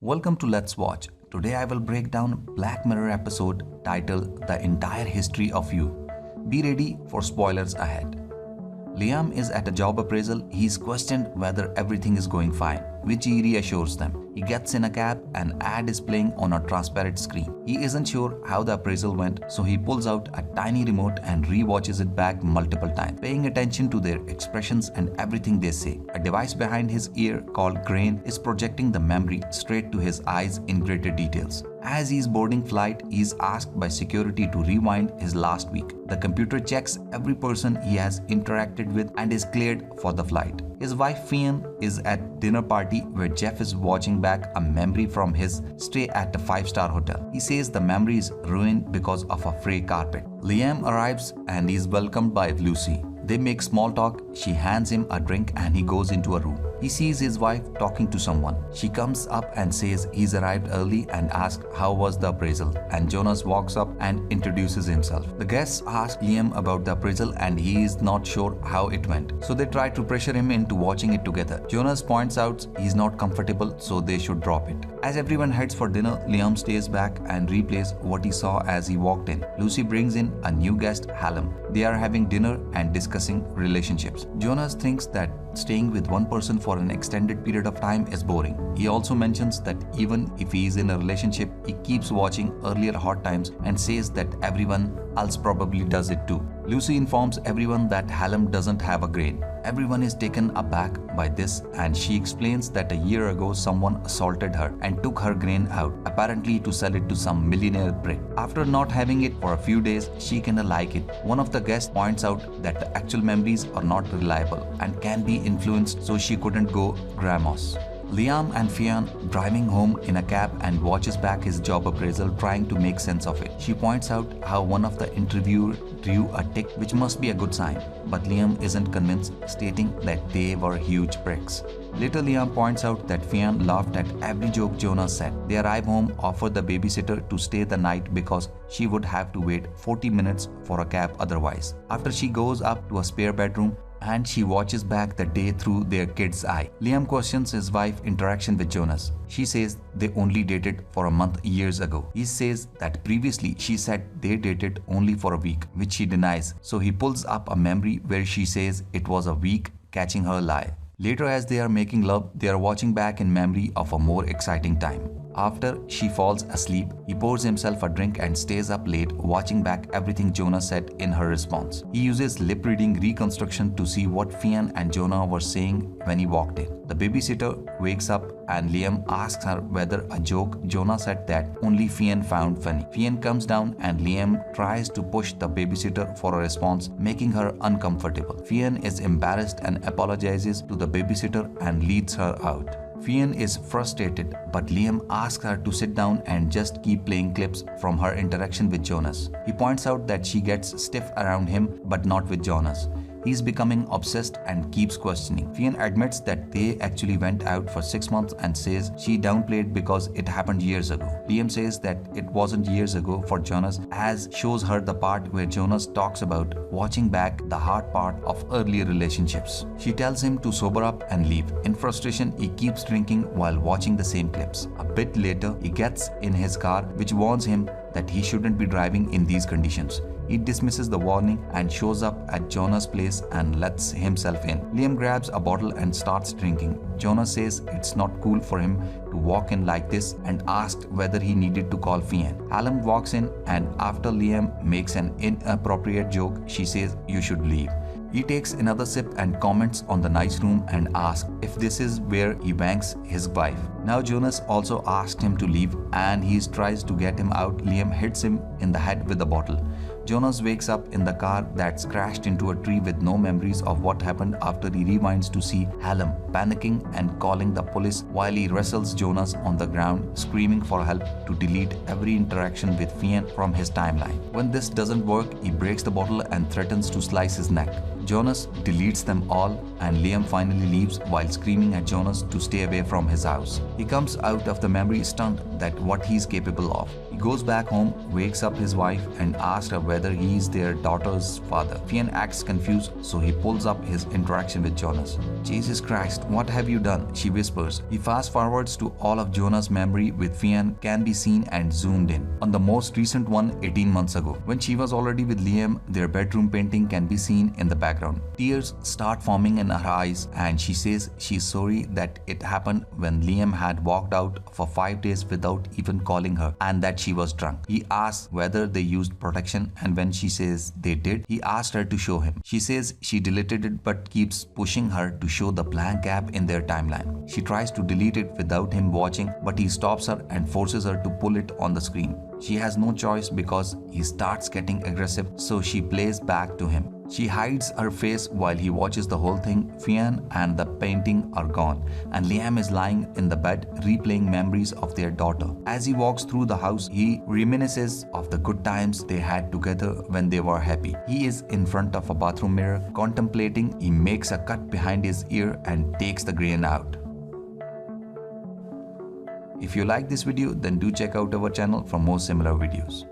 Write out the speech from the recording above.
Welcome to Let's Watch. Today I will break down Black Mirror episode titled The Entire History of You. Be ready for spoilers ahead. Liam is at a job appraisal. He's questioned whether everything is going fine, which he reassures them. He gets in a cab, an ad is playing on a transparent screen. He isn't sure how the appraisal went, so he pulls out a tiny remote and re-watches it back multiple times, paying attention to their expressions and everything they say. A device behind his ear called Crane is projecting the memory straight to his eyes in greater details. As he's boarding flight, he's asked by security to rewind his last week. The computer checks every person he has interacted with and is cleared for the flight. His wife Fionn is at dinner party where Jeff is watching back a memory from his stay at a 5-star hotel. He says the memory is ruined because of a fray carpet. Liam arrives and is welcomed by Lucy. They make small talk, she hands him a drink and he goes into a room. He sees his wife talking to someone. She comes up and says he's arrived early and asks how was the appraisal, and Jonas walks up and introduces himself. The guests ask Liam about the appraisal and he is not sure how it went, so they try to pressure him into watching it together. Jonas points out he's not comfortable, so they should drop it. As everyone heads for dinner, Liam stays back and replays what he saw as he walked in. Lucy brings in a new guest, Hallam. They are having dinner and discussing relationships. Jonas thinks that staying with one person for an extended period of time is boring. He also mentions that even if he is in a relationship, he keeps watching earlier hot times and says that everyone else probably does it too. Lucy informs everyone that Hallam doesn't have a grain. Everyone is taken aback by this and she explains that a year ago someone assaulted her and took her grain out, apparently to sell it to some millionaire prick. After not having it for a few days, she kinda like it. One of the guests points out that the actual memories are not reliable and can be influenced, so she couldn't go grandma's. Liam and Fionn driving home in a cab and watches back his job appraisal, trying to make sense of it. She points out how one of the interviewers drew a tick, which must be a good sign, but Liam isn't convinced, stating that they were huge pricks. Later, Liam points out that Fionn laughed at every joke Jonas said. They arrive home, offer the babysitter to stay the night because she would have to wait 40 minutes for a cab otherwise. After she goes up to a spare bedroom, and she watches back the day through their kid's eye. Liam questions his wife's interaction with Jonas. She says they only dated for a month years ago. He says that previously she said they dated only for a week, which she denies. So he pulls up a memory where she says it was a week, catching her lie. Later, as they are making love, they are watching back in memory of a more exciting time. After she falls asleep, he pours himself a drink and stays up late, watching back everything Jonas said in her response. He uses lip-reading reconstruction to see what Fionn and Jonah were saying when he walked in. The babysitter wakes up and Liam asks her whether a joke Jonah said that only Fionn found funny. Fionn comes down and Liam tries to push the babysitter for a response, making her uncomfortable. Fionn is embarrassed and apologizes to the babysitter and leads her out. Fionn is frustrated, but Liam asks her to sit down and just keep playing clips from her interaction with Jonas. He points out that she gets stiff around him, but not with Jonas. He's becoming obsessed and keeps questioning. Fionn admits that they actually went out for 6 months and says she downplayed because it happened years ago. Liam says that it wasn't years ago for Jonas, as shows her the part where Jonas talks about watching back the hard part of earlier relationships. She tells him to sober up and leave. In frustration, he keeps drinking while watching the same clips. A bit later, he gets in his car, which warns him that he shouldn't be driving in these conditions. He dismisses the warning and shows up at Jonas' place and lets himself in. Liam grabs a bottle and starts drinking. Jonas says it's not cool for him to walk in like this and asked whether he needed to call Fionn. Hallam walks in and after Liam makes an inappropriate joke, she says you should leave. He takes another sip and comments on the nice room and asks if this is where he bangs his wife. Now Jonas also asked him to leave and he tries to get him out. Liam hits him in the head with the bottle. Jonas wakes up in the car that's crashed into a tree with no memories of what happened after he rewinds to see Hallam panicking and calling the police while he wrestles Jonas on the ground, screaming for help to delete every interaction with Fionn from his timeline. When this doesn't work, he breaks the bottle and threatens to slice his neck. Jonas deletes them all, and Liam finally leaves while screaming at Jonas to stay away from his house. He comes out of the memory stunned that what he's capable of. He goes back home, wakes up his wife, and asks her whether he is their daughter's father. Fionn acts confused, so he pulls up his interaction with Jonas. "Jesus Christ, what have you done?" she whispers. He fast forwards to all of Jonas' memory with Fionn can be seen and zoomed in on the most recent one 18 months ago. When she was already with Liam, their bedroom painting can be seen in the background. Tears start forming in her eyes, and she says she's sorry that it happened when Liam had walked out for 5 days without even calling her, and that she was drunk. He asks whether they used protection, and when she says they did, he asked her to show him. She says she deleted it but keeps pushing her to show the blank gap in their timeline. She tries to delete it without him watching, but he stops her and forces her to pull it on the screen. She has no choice because he starts getting aggressive, so she plays back to him. She hides her face while he watches the whole thing. Fionn and the painting are gone, and Liam is lying in the bed replaying memories of their daughter. As he walks through the house, he reminisces of the good times they had together when they were happy. He is in front of a bathroom mirror, contemplating. He makes a cut behind his ear and takes the grain out. If you like this video, then do check out our channel for more similar videos.